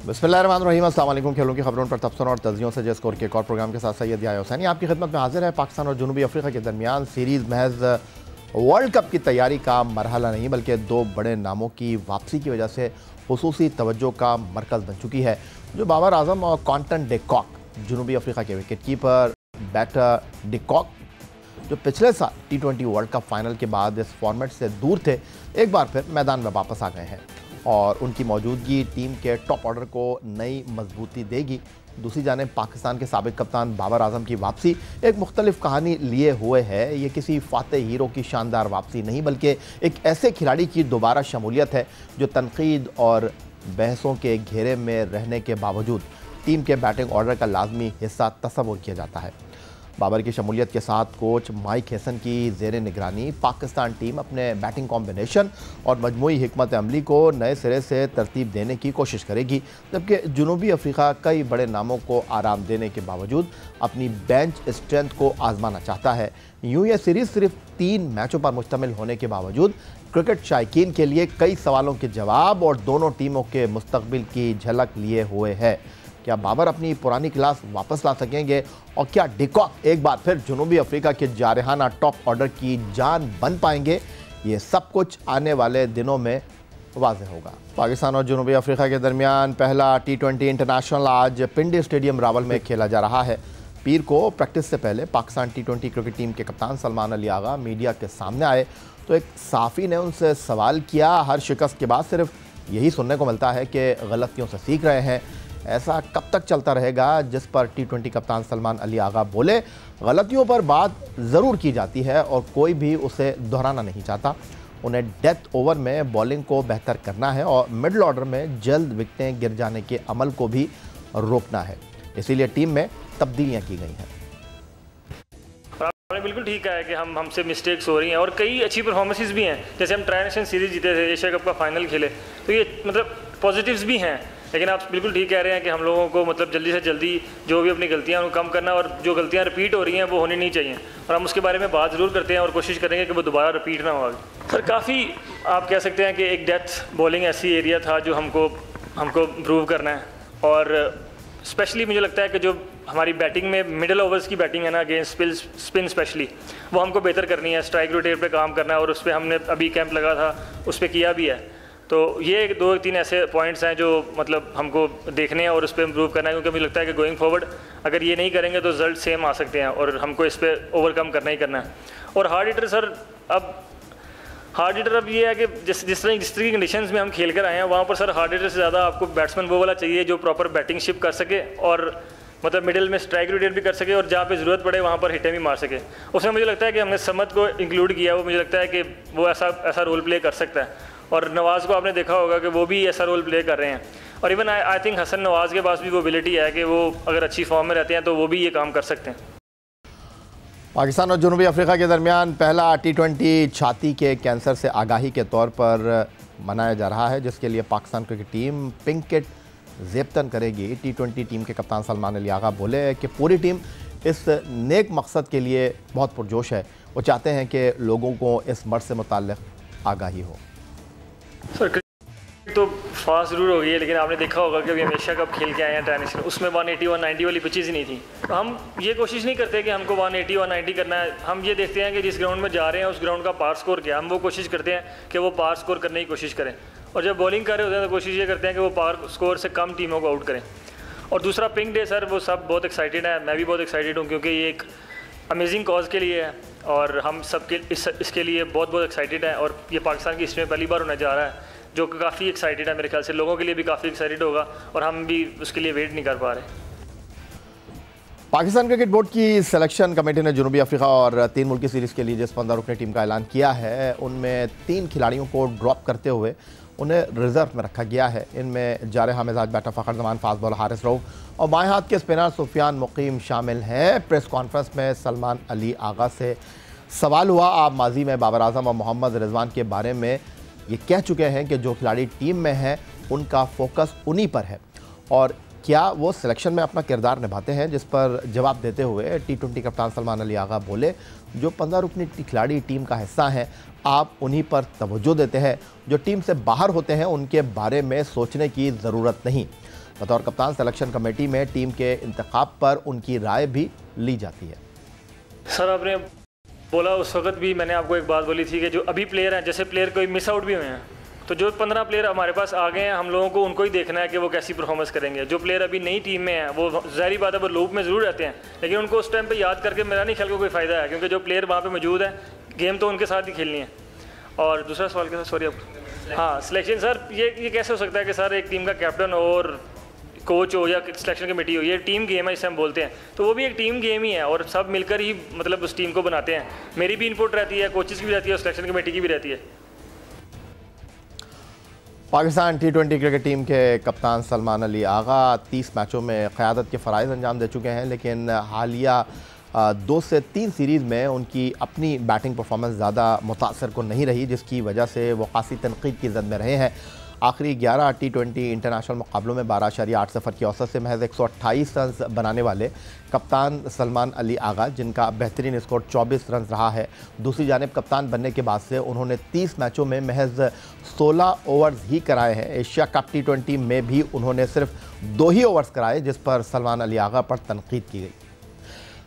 बिस्मिल्लाहिर्रहमानिर्रहीम। अस्सलाम वालेकुम। खेलों की खबरों पर तबसरों और तजियों से जस स्कोर के एक और प्रोग्राम के साथ सैयद याह्या हुसैनी आपकी खिदमत में हाजिर है। पाकिस्तान और जनूबी अफ्रीका के दरमियान सीरीज़ महज वर्ल्ड कप की तैयारी का मरहला नहीं बल्कि दो बड़े नामों की वापसी की वजह से खुसूसी तवज्जो का मरकज़ बन चुकी है। जो बाबर आजम और क्विंटन डी कॉक, जनूबी अफ्रीका के wicket keeper batter de Kock, जो पिछले साल T20 वर्ल्ड कप फाइनल के बाद इस फॉर्मेट से दूर थे, एक बार फिर मैदान में वापस आ गए हैं और उनकी मौजूदगी टीम के टॉप ऑर्डर को नई मजबूती देगी। दूसरी जानिब पाकिस्तान के साबिक कप्तान बाबर आजम की वापसी एक मुख्तलिफ कहानी लिए हुए है। ये किसी फातेह हीरो की शानदार वापसी नहीं बल्कि एक ऐसे खिलाड़ी की दोबारा शमूलियत है जो तनकीद और बहसों के घेरे में रहने के बावजूद टीम के बैटिंग ऑर्डर का लाजमी हिस्सा तस्वुर किया जाता है। बाबर की शमूलियत के साथ कोच माइक हैसन की ज़ेरे निगरानी पाकिस्तान टीम अपने बैटिंग कॉम्बिनेशन और मजमूई हिकमत अमली को नए सिरे से तरतीब देने की कोशिश करेगी, जबकि जनूबी अफ्रीका कई बड़े नामों को आराम देने के बावजूद अपनी बेंच स्ट्रेंथ को आजमाना चाहता है। यूँ ये सीरीज़ सिर्फ 3 मैचों पर मुश्तमिल होने के बावजूद क्रिकेट शायकीन के लिए कई सवालों के जवाब और दोनों टीमों के मुस्तकबिल की झलक लिए हुए है। क्या बाबर अपनी पुरानी क्लास वापस ला सकेंगे और क्या डी कॉक एक बार फिर जनूबी अफ्रीका के जारहाना टॉप ऑर्डर की जान बन पाएंगे? ये सब कुछ आने वाले दिनों में वाज़ेह होगा। पाकिस्तान और जनूबी अफ्रीका के दरमियान पहला T20 इंटरनेशनल आज पिंडी स्टेडियम रावल में खेला जा रहा है। पीर को प्रैक्टिस से पहले पाकिस्तान T20 क्रिकेट टीम के कप्तान सलमान अली आगा मीडिया के सामने आए तो एक साफ़ी ने उनसे सवाल किया। हर शिकस्त के बाद सिर्फ यही सुनने को मिलता है कि गलतियों से सीख रहे हैं। ऐसा कब तक चलता रहेगा? जिस पर T20 कप्तान सलमान अली आगा बोले, गलतियों पर बात ज़रूर की जाती है और कोई भी उसे दोहराना नहीं चाहता। उन्हें डेथ ओवर में बॉलिंग को बेहतर करना है और मिडल ऑर्डर में जल्द विकेटें गिर जाने के अमल को भी रोकना है। इसीलिए टीम में तब्दीलियाँ की गई हैं। आपने बिल्कुल ठीक कहा है कि हमसे मिस्टेक्स हो रही हैं और कई अच्छी परफॉर्मेंसेस भी हैं। जैसे हम ट्राई नेशन सीरीज़ जीते थे, एशिया कप का फाइनल खेले, तो ये मतलब पॉजिटिव्स भी हैं। लेकिन आप बिल्कुल ठीक कह रहे हैं कि हम लोगों को मतलब जल्दी से जल्दी जो भी अपनी गलतियां उनको कम करना और जो गलतियां रिपीट हो रही हैं वो होनी नहीं चाहिए और हम उसके बारे में बात ज़रूर करते हैं और कोशिश करेंगे कि वो दोबारा रिपीट ना हो। सर काफ़ी आप कह सकते हैं कि एक डेथ बॉलिंग ऐसी एरिया था जो हमको इम्प्रूव करना है और स्पेशली मुझे लगता है कि जो हमारी बैटिंग में मिडल ओवर्स की बैटिंग है ना अगेंस्ट स्पिन स्पेशली, वो हमको बेहतर करनी है। स्ट्राइक रोटेट पे काम करना है और उस पर हमने अभी कैंप लगा था, उस पर किया भी है। तो ये 2-3 ऐसे पॉइंट्स हैं जो मतलब हमको देखने हैं और उस पर इम्प्रूव करना है, क्योंकि मुझे लगता है कि गोइंग फॉरवर्ड अगर ये नहीं करेंगे तो रिजल्ट सेम आ सकते हैं और हमको इस पर ओवरकम करना ही करना है। और हार्ड हिटर सर, अब हार्ड हिटर अब ये है कि जिस तरह की कंडीशंस में हम खेल कर आए हैं वहाँ पर सर हार्ड हिटर से ज़्यादा आपको बैट्समैन वो वाला चाहिए जो प्रॉपर बैटिंग शिप कर सके और मतलब मिडिल में स्ट्राइक रोटेट भी कर सके और जहाँ पे ज़रूरत पड़े वहाँ पर हिटें भी मार सके। उसमें मुझे लगता है कि हमने समद को इंक्लूड किया, वो मुझे लगता है कि वो ऐसा रोल प्ले कर सकता है और नवाज़ को आपने देखा होगा कि वो भी ऐसा रोल प्ले कर रहे हैं और इवन आई थिंक हसन नवाज़ के पास भी वो एबिलिटी है कि वो अगर अच्छी फॉर्म में रहते हैं तो वो भी ये काम कर सकते हैं। पाकिस्तान और जनूबी अफ्रीका के दरमियान पहला T20 छाती के कैंसर से आगाही के तौर पर मनाया जा रहा है, जिसके लिए Pakistan cricket team pink kit ज़ेबतन करेगी। T20 टीम के कप्तान सलमान अली आगा बोले कि पूरी टीम इस नेक मकसद के लिए बहुत पुरजोश है। वो चाहते हैं कि लोगों को इस मर्ज़ से मुताल्लिक़ आगाही हो। सर क्रिकेट तो फास्ट ज़रूर हो गई है, लेकिन आपने देखा होगा कि अभी हम एशिया कप खेल के आए हैं ट्राई, उसमें 180-190 वाली पिचेज़ ही नहीं थी। तो हम ये कोशिश नहीं करते कि हमको 180-190 करना है। हम ये देखते हैं कि जिस ग्राउंड में जा रहे हैं उस ग्राउंड का पार स्कोर क्या, हम वो कोशिश करते हैं कि वो पार स्कोर करने की कोशिश करें और जब बॉलिंग कर रहे होते हैं तो कोशिश ये करते हैं कि वो पार स्कोर से कम टीमों को आउट करें। और दूसरा पिंक डे सर, वो सब बहुत एक्साइटेड है, मैं भी बहुत एक्साइटेड हूँ क्योंकि ये एक अमेजिंग कॉज के लिए है और हम सब के इसके लिए बहुत एक्साइटेड हैं और ये पाकिस्तान की हिस्ट्री में पहली बार होने जा रहा है जो काफ़ी एक्साइटेड है। मेरे ख्याल से लोगों के लिए भी काफ़ी एक्साइटेड होगा और हम भी उसके लिए वेट नहीं कर पा रहे। पाकिस्तान क्रिकेट बोर्ड की सिलेक्शन कमेटी ने जनूबी अफ्रीका और 3 मुल्की सीरीज़ के लिए जिस 15 रुकनी टीम का ऐलान किया है उनमें 3 खिलाड़ियों को ड्रॉप करते हुए उन्हें रिजर्व में रखा गया है। इनमें जारहा मिजाज batter Fakhar Zaman, fast bowler Haris Rauf और बाएं हाथ के स्पिनर सुफियान मुकीम शामिल हैं। प्रेस कॉन्फ्रेंस में सलमान अली आगा से सवाल हुआ, आप माजी में बाबर आजम और मोहम्मद रिजवान के बारे में ये कह चुके हैं कि जो खिलाड़ी टीम में हैं उनका फोकस उन्हीं पर है और क्या वो सिलेक्शन में अपना किरदार निभाते हैं? जिस पर जवाब देते हुए T20 कप्तान सलमान अली आगा बोले, जो 15 रुकनी खिलाड़ी टीम का हिस्सा हैं आप उन्हीं पर तवज्जो देते हैं, जो टीम से बाहर होते हैं उनके बारे में सोचने की ज़रूरत नहीं। बतौर कप्तान सिलेक्शन कमेटी में टीम के इंतखाब पर उनकी राय भी ली जाती है। सर आपने बोला उस वक्त भी मैंने आपको एक बात बोली थी कि जो अभी प्लेयर हैं, जैसे प्लेयर कोई मिस आउट भी हुए हैं, तो जो 15 प्लेयर हमारे पास आ गए हैं, हम लोगों को उनको ही देखना है कि वो कैसी परफॉर्मेंस करेंगे। जो प्लेयर अभी नई टीम में हैं वो ज़ाहिर बात है वो लूप में ज़रूर रहते हैं, लेकिन उनको उस टाइम पे याद करके मेरा नहीं ख्याल कोई फ़ायदा है, क्योंकि जो प्लेयर वहाँ पे मौजूद है गेम तो उनके साथ ही खेलनी है। और दूसरा सवाल क्या था, सॉरी आप? हाँ, सिलेक्शन सर ये कैसे हो सकता है कि सर एक टीम का कैप्टन और कोच हो या सिलेक्शन कमेटी हो, ये टीम गेम है इसे हम बोलते हैं, तो वो भी एक टीम गेम ही है और सब मिलकर ही मतलब उस टीम को बनाते हैं। मेरी भी इनपुट रहती है, कोचेज़ की भी रहती है और सिलेक्शन कमेटी की भी रहती है। पाकिस्तान T20 क्रिकेट टीम के कप्तान सलमान अली आगा 30 मैचों में क़यादत के फ़राइज़ अंजाम दे चुके हैं, लेकिन हालिया 2 से 3 सीरीज़ में उनकी अपनी बैटिंग परफॉर्मेंस ज़्यादा मुतासर को नहीं रही, जिसकी वजह से वो खासी तनकीद की जद में रहे हैं। आखिरी 11 T20 इंटरनेशनल मुकाबलों में 12.8 सफ़र की औसत से महज 128 रन बनाने वाले कप्तान सलमान अली आगा, जिनका बेहतरीन स्कोर 24 रन रहा है। दूसरी जानिब कप्तान बनने के बाद से उन्होंने 30 मैचों में महज 16 ओवर्स ही कराए हैं। एशिया कप T20 में भी उन्होंने सिर्फ 2 ही ओवर्स कराए, जिस पर सलमान अली आगा पर तनकीद की गई।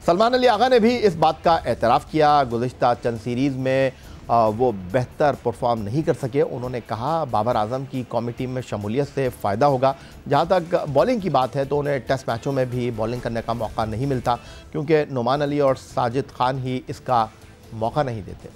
सलमान अली आगा ने भी इस बात का एतराफ़ किया, गुज़िश्ता चंद सीरीज़ में वो बेहतर परफॉर्म नहीं कर सके। उन्होंने कहा बाबर आजम की कौमी टीम में शमूलियत से फ़ायदा होगा। जहाँ तक बॉलिंग की बात है तो उन्हें टेस्ट मैचों में भी बॉलिंग करने का मौका नहीं मिलता, क्योंकि नुमान अली और साजिद खान ही इसका मौका नहीं देते।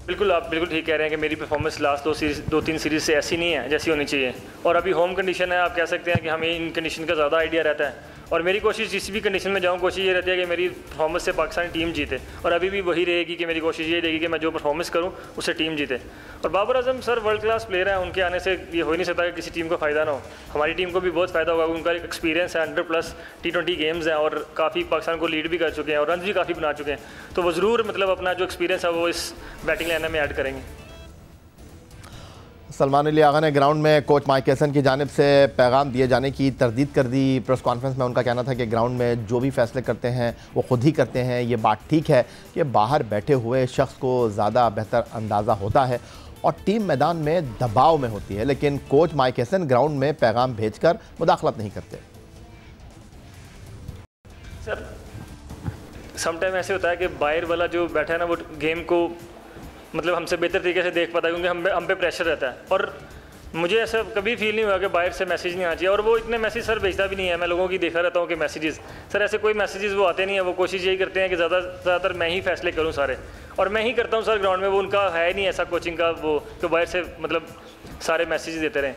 बिल्कुल, आप बिल्कुल ठीक कह रहे हैं कि मेरी परफॉर्मेंस लास्ट 2-3 सीरीज़ से ऐसी नहीं है जैसी होनी चाहिए, और अभी होम कंडीशन है, आप कह सकते हैं कि हमें इन कंडीशन का ज़्यादा आइडिया रहता है। और मेरी कोशिश जिस भी कंडीशन में जाऊँ, कोशिश ये रहती है कि मेरी परफॉर्मेंस से पाकिस्तानी टीम जीते, और अभी भी वही रहेगी कि मेरी कोशिश ये रहेगी कि मैं जो परफॉर्मेंस करूँ उससे टीम जीते। और Babar Azam sir world class player हैं, उनके आने से ये हो ही नहीं सकता कि किसी टीम को फ़ायदा ना हो। हमारी टीम को भी बहुत फ़ायदा होगा, उनका एक एक्सपीरियंस है, 100+ T20 गेम्स हैं और काफ़ी पाकिस्तान को लीड भी कर चुके हैं और रन भी काफ़ी बना चुके हैं, तो वो ज़रूर मतलब अपना जो एक्सपीरियंस है वो इस बैटिंग लाइन में ऐड करेंगे। सलमान अली आगा ने ग्राउंड में कोच माइक हेसन की जानिब से पैगाम दिए जाने की तरदीद कर दी। प्रेस कॉन्फ्रेंस में उनका कहना था कि ग्राउंड में जो भी फैसले करते हैं वो खुद ही करते हैं। ये बात ठीक है कि बाहर बैठे हुए शख्स को ज़्यादा बेहतर अंदाज़ा होता है और टीम मैदान में दबाव में होती है, लेकिन कोच माइक हेसन ग्राउंड में पैगाम भेजकर मुदाखलत नहीं करते। सर समटाइम ऐसे होता है कि बाहर वाला जो बैठा है ना वो गेम को मतलब हमसे बेहतर तरीके से देख पाता है, क्योंकि हम पे प्रेशर रहता है। और मुझे ऐसा कभी फील नहीं हुआ कि बाहर से मैसेज नहीं आना चाहिए, और वो इतने मैसेज सर भेजता भी नहीं है। मैं लोगों की देखा रहता हूँ कि मैसेजेस सर ऐसे कोई मैसेजेस वो आते नहीं है। वो कोशिश यही करते हैं कि ज़्यादातर मैं ही फैसले करूँ सारे, और मैं ही करता हूँ सर ग्राउंड में। वो उनका है नहीं ऐसा कोचिंग का वो कि बाहर से मतलब सारे मैसेज देते रहें।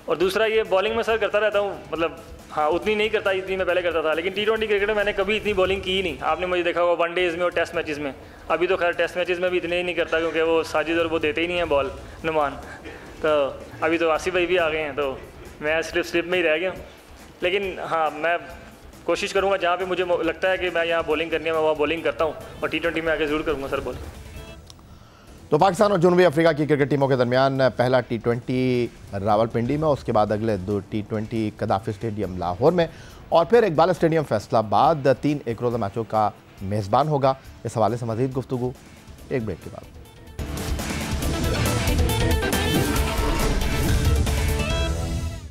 और दूसरा ये बॉलिंग में सर करता रहता हूँ, मतलब हाँ उतनी नहीं करता जितनी मैं पहले करता था, लेकिन T20 क्रिकेट में मैंने कभी इतनी बॉलिंग की ही नहीं। आपने मुझे देखा होगा वनडेज़ में और टेस्ट मैचेस में। अभी तो खैर टेस्ट मैचेस में भी इतने ही नहीं करता, क्योंकि वो साजिद और वो देते ही नहीं है बॉल नुमान। तो अभी तो आसिफ भाई भी आ गए हैं, तो मैं स्लिप में ही रह गया हूँ। लेकिन हाँ मैं कोशिश करूँगा जहाँ पर मुझे लगता है कि मैं यहाँ बॉलिंग करनी है मैं वहाँ बॉलिंग करता हूँ, और T20 में आके ज़रूर करूँगा सर बॉलिंग। तो पाकिस्तान और जनूबी अफ्रीका की क्रिकेट टीमों के दरमियान पहला T20 रावलपिंडी में, उसके बाद अगले 2 T20 कदाफी स्टेडियम लाहौर में, और फिर इकबाल स्टेडियम फैसलाबाद 3 एक रोज़ा मैचों का मेज़बान होगा। इस हवाले से मज़ीद गुफ्तगू एक ब्रेक के बाद।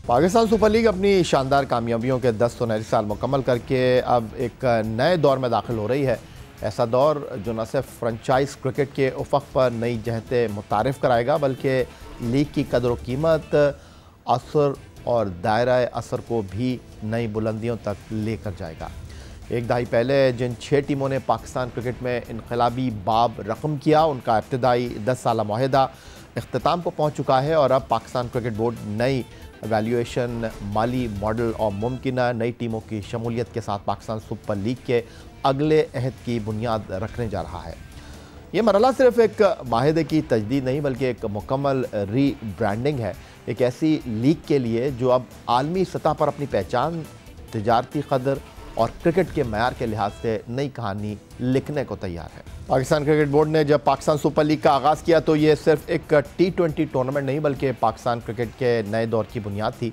पाकिस्तान सुपर लीग अपनी शानदार कामयाबियों के 10 सुनहरी साल मुकम्मल करके अब एक नए दौर में दाखिल हो रही है। ऐसा दौर जो न सिर्फ फ्रेंचाइज क्रिकेट के उफ़क़ पर नई जहतें मुतारिफ़ कराएगा, बल्कि लीग की कदर व कीमत, असर और दायरा असर को भी नई बुलंदियों तक लेकर जाएगा। एक दहाई पहले जिन 6 टीमों ने पाकिस्तान क्रिकेट में इनकलाबी बाब रकम किया, उनका इब्तिदाई 10 साला मुआहदा इख्तिताम को पहुँच चुका है, और अब पाकिस्तान क्रिकेट बोर्ड नई वैल्यूएशन, माली मॉडल और मुमकिना नई टीमों की शमूलियत के साथ पाकिस्तान सुपर लीग के अगले अहद की बुनियाद रखने जा रहा है। ये मरहला सिर्फ एक माहिदे की तजदीद नहीं, बल्कि एक मुकम्मल री ब्रांडिंग है, एक ऐसी लीग के लिए जो अब आलमी सतह पर अपनी पहचान, तिजारती कदर और क्रिकेट के मयार के लिहाज से नई कहानी लिखने को तैयार है। पाकिस्तान क्रिकेट बोर्ड ने जब पाकिस्तान सुपर लीग का आगाज़ किया तो ये सिर्फ एक T20 टूर्नामेंट नहीं, बल्कि पाकिस्तान क्रिकेट के नए दौर की बुनियाद थी।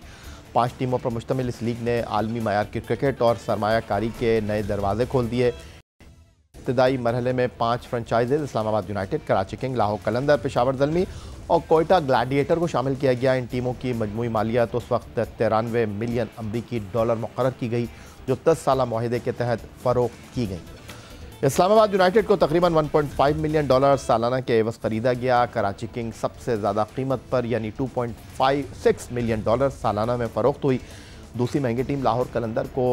5 टीमों पर मुश्तमिल इस लीग ने आलमी मयार की क्रिकेट और सरमायाकारी के नए दरवाजे खोल दिए। इब्तिदाई मरहले में 5 franchises Islamabad United, Karachi king, Lahore Qalandar, Peshawar Zalmi और कोयटा ग्लैडिएटर को शामिल किया गया। इन टीमों की मजमूई मालियत उस वक्त 93 मिलियन अमरीकी डॉलर मुकर्रर की गई, जो 10 साला मुआहदे के तहत फ़रोख्त की गई। इस्लामाबाद यूनाइटेड को तकरीबन 1.5 मिलियन डॉलर सालाना के एवज़ ख़रीदा गया। कराची किंग्स सबसे ज़्यादा कीमत पर यानी 2.56 मिलियन डॉलर सालाना में फ़रोख्त हुई। दूसरी महंगी टीम लाहौर कलंदर को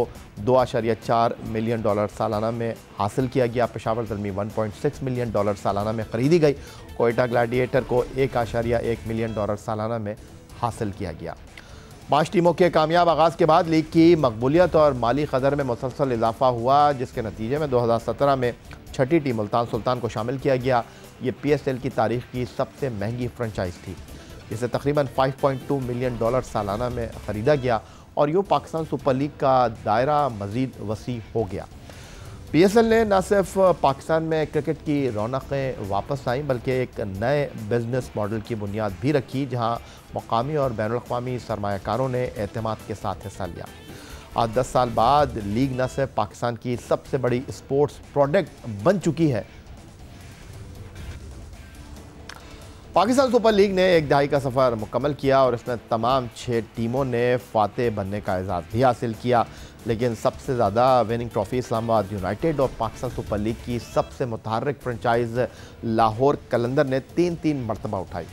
2.4 मिलियन डॉलर सालाना में हासिल किया गया। पेशावर ज़ल्मी 1.6 मिलियन डॉलर सालाना में ख़रीदी गई। कोयटा ग्लैडिएटर को 1.1 मिलियन डॉलर सालाना में हासिल किया गया। 5 टीमों के कामयाब आगाज़ के बाद लीग की मकबूलियत और माली कदर में मुसलसल इजाफा हुआ, जिसके नतीजे में 2017 में छठी टीम मुल्तान सुल्तान को शामिल किया गया। ये PSL की तारीख की सबसे महंगी फ्रेंचाइज थी, जिसे तकरीबन 5.2 मिलियन डॉलर सालाना में ख़रीदा गया और यूँ पाकिस्तान सुपर लीग का दायरा मज़ीद वसी हो गया। PSL ने न सिर्फ पाकिस्तान में क्रिकेट की रौनकें वापस आईं, बल्कि एक नए बिजनेस मॉडल की बुनियाद भी रखी, जहां मकामी और बैनुल-अक़वामी सरमायाकारों ने एतमाद के साथ हिस्सा लिया। आज 10 साल बाद लीग न सिर्फ पाकिस्तान की सबसे बड़ी स्पोर्ट्स प्रोडक्ट बन चुकी है, पाकिस्तान सुपर लीग ने एक दहाई का सफ़र मुकम्मल किया और इसमें तमाम 6 टीमों ने फातेह बनने का एजाज़ भी हासिल किया। लेकिन सबसे ज़्यादा विनिंग ट्रॉफ़ी इस्लामाबाद यूनाइटेड और पाकिस्तान सुपर लीग की सबसे मुतहर्रिक फ्रेंचाइज लाहौर कलंदर ने 3 मरतबा उठाई।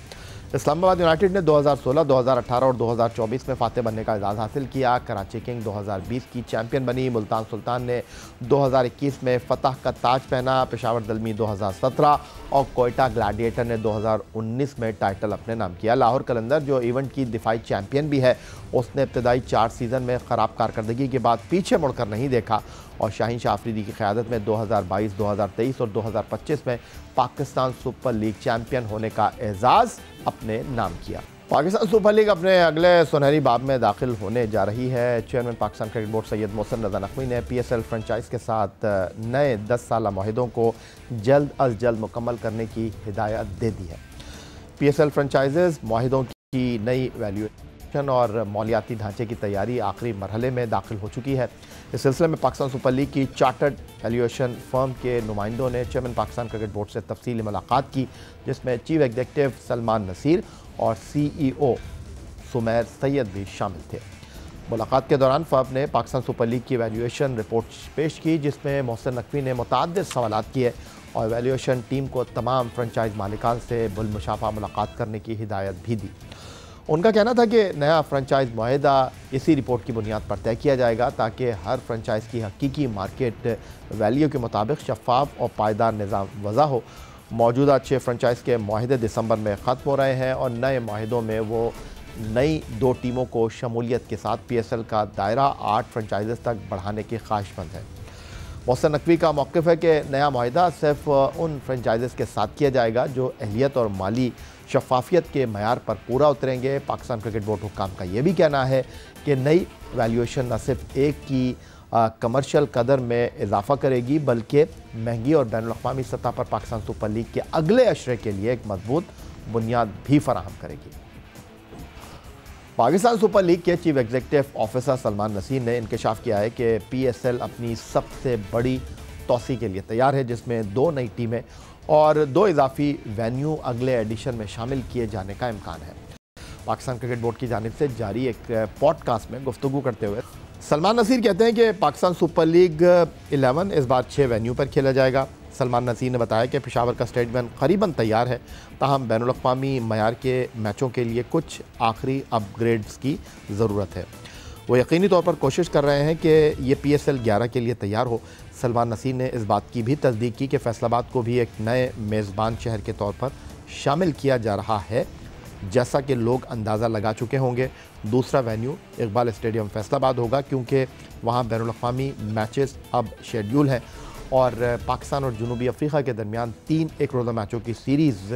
इस्लामाबाद यूनाइटेड ने 2016, 2018 और 2024 में फातेह बनने का एजाज़ हासिल किया। कराची किंग 2020 की चैम्पियन बनी। मुल्तान सुल्तान ने 2021 में फ़तह का ताज पहना। पेशावर ज़ल्मी 2017 और कोयटा ग्लैडिएटर ने 2019 में टाइटल अपने नाम किया। लाहौर कलंदर, जो इवेंट की दिफाई चैम्पियन भी है, उसने इब्तदाई 4 सीज़न में ख़राब कारकर्दगी के बाद पीछे मुड़कर नहीं देखा और शाहीन शाह अफरीदी की क़यादत में 2022, 2023 और 2025 में पाकिस्तान सुपर लीग चैम्पियन होने का एजाज़ अपने नाम किया। पाकिस्तान सुपर लीग अपने अगले सुनहरी बाब में दाखिल होने जा रही है। Chairman Pakistan cricket board Syed Mohsin Raza Naqvi ने PSL फ्रेंचाइज के साथ नए 10 साला मुआहदों को जल्द अज जल्द मुकम्मल करने की हिदायत दे दी है। PSL फ्रेंचाइजेज मुआहदों की नई वैल्यूएशन और मौलियाती ढांचे की तैयारी आखिरी मरहले में दाखिल हो चुकी है। इस सिलसिले में पाकिस्तान सुपर लीग की चार्टर्ड वैल्यूएशन फर्म के नुमाइंदों ने चेयरमैन पाकिस्तान क्रिकेट बोर्ड से तफसीली मुलाकात की, जिसमें चीफ एग्जीक्यूटिव सलमान नसीर और CEO सुमैर सैयद भी शामिल थे। मुलाकात के दौरान फर्म ने पाकिस्तान सुपर लीग की वैल्यूएशन रिपोर्ट पेश की, जिसमें मोहसिन नकवी ने मुतअद्दिद सवालात किए और वैल्यूएशन टीम को तमाम फ्रेंचाइज मालिकान से बुलमुशाफा मुलाकात करने की हिदायत भी दी। उनका कहना था कि नया फ्रेंचाइज मुआहदा इसी रिपोर्ट की बुनियाद पर तय किया जाएगा, ताकि हर फ्रेंचाइज की हकीकी मार्केट वैल्यू के मुताबिक शफाफ और पायदार निज़ाम वज़ा हो। मौजूदा 6 फ्रेंचाइज के मुआहदे दिसंबर में ख़त्म हो रहे हैं और नए मुआहदों में वो नई 2 टीमों को शमूलियत के साथ PSL का दायरा 8 फ्रेंचाइजेस तक बढ़ाने की ख्वाहिशमंद है। मोहसिन नकवी का मौक़िफ़ है कि नया मुआहदा सिर्फ उन फ्रेंचाइजेस के साथ किया जाएगा जो अहलियत और माली शफाफियत के मयार पर पूरा उतरेंगे। पाकिस्तान क्रिकेट बोर्ड हुक्काम का यह भी कहना है कि नई वैल्यूएशन न सिर्फ एक की कमर्शियल कदर में इजाफा करेगी, बल्कि महंगी और बैनुल-अक़वामी सतह पर पाकिस्तान सुपर लीग के अगले अशरे के लिए एक मजबूत बुनियाद भी फराहम करेगी। पाकिस्तान सुपर लीग के chief executive officer Salman Naseer ने इंकशाफ किया है कि PSL अपनी सबसे बड़ी तोसी के लिए तैयार है, जिसमें 2 नई टीमें और 2 इजाफी वेन्यू अगले एडिशन में शामिल किए जाने का इम्कान है। पाकिस्तान क्रिकेट बोर्ड की जानिब से जारी एक पॉडकास्ट में गुफ्तगू करते हुए सलमान नसीर कहते हैं कि पाकिस्तान सुपर लीग 11 इस बार 6 वेन्यू पर खेला जाएगा। सलमान नसीर ने बताया कि पेशावर का स्टेडियम करीबन तैयार है, ताहम बैनुल-अक़वामी मयार के मैचों के लिए कुछ आखिरी अपग्रेड्स की ज़रूरत है। वो यकीनी तौर पर कोशिश कर रहे हैं कि ये PSL 11 के लिए तैयार हो। सलमान नसीर ने इस बात की भी तस्दीक की कि फैसलाबाद को भी एक नए मेज़बान शहर के तौर पर शामिल किया जा रहा है, जैसा कि लोग अंदाज़ा लगा चुके होंगे। दूसरा वेन्यू इकबाल स्टेडियम फैसलाबाद होगा, क्योंकि वहाँ बैनुल-अक़वामी मैचेस अब शेड्यूल हैं और पाकिस्तान और जनूबी अफ्रीका के दरमियान 3 एक रोज़ा मैचों की सीरीज़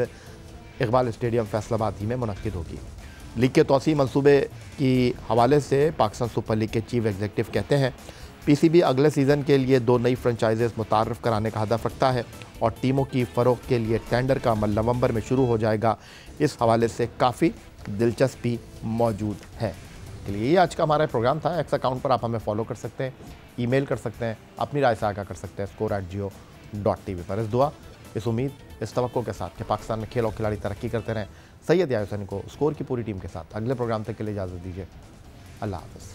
इकबाल स्टेडियम फैसलाबाद ही में मुनक्किद होगी। लीग के तौसी मंसूबे की हवाले से पाकिस्तान सुपर लीग के चीफ एग्जीक्यूटिव कहते हैं PCB अगले सीज़न के लिए 2 नई फ्रेंचाइजेस मुतारफ़ कराने का हदफ रखता है और टीमों की फ़रोख्त के लिए टेंडर का अमल नवंबर में शुरू हो जाएगा। इस हवाले से काफ़ी दिलचस्पी मौजूद है। के लिए ये आज का हमारा प्रोग्राम था। एक्स अकाउंट पर आप हमें फॉलो कर सकते हैं, ईमेल कर सकते हैं, अपनी राय साझा कर सकते हैं score@geo.tv पर। इस दुआ इस उम्मीद, इस तवक्को के साथ कि पाकिस्तान में खेल और खिलाड़ी तरक्की करते रहें, सैयद याह्या हुसैनी को स्कोर की पूरी टीम के साथ अगले प्रोग्राम तक के लिए इजाज़त दीजिए। अल्लाह हाफ़िज़।